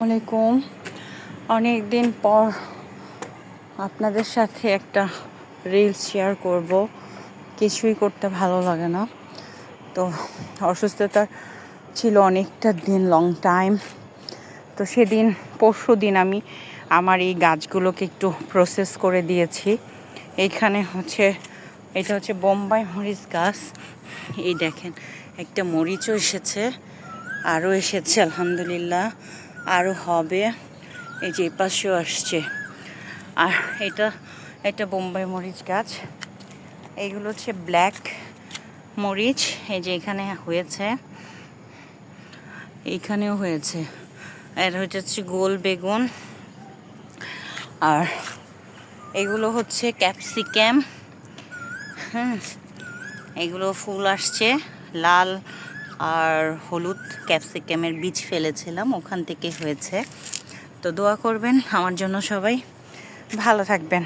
আসসালামাইকুম। অনেক দিন পর আপনাদের সাথে একটা রিলস শেয়ার করব। কিছুই করতে ভালো লাগে না, তো অসুস্থতা ছিল অনেকটা দিন, লং টাইম। তো সেদিন পরশু দিন আমি আমার এই গাছগুলোকে একটু প্রসেস করে দিয়েছি। এইখানে এটা হচ্ছে বোম্বাই মরিচ গাছ। এই দেখেন, একটা মরিচও এসেছে, আরও এসেছে আলহামদুলিল্লাহ, আরও হবে। এই যে পাশেও আসছে। আর এটা বোম্বাই মরিচ গাছ। এইগুলো হচ্ছে ব্ল্যাক মরিচ। এই যে এখানে হয়েছে, এইখানেও হয়েছে। আর হচ্ছে গোল বেগুন। আর এগুলো হচ্ছে ক্যাপসিকাম। এগুলো ফুল আসছে, লাল আর হলুদ ক্যাপসিকামের বীজ ফেলেছিলাম, ওখান থেকে হয়েছে। তো দোয়া করবেন আমার জন্য, সবাই ভালো থাকবেন।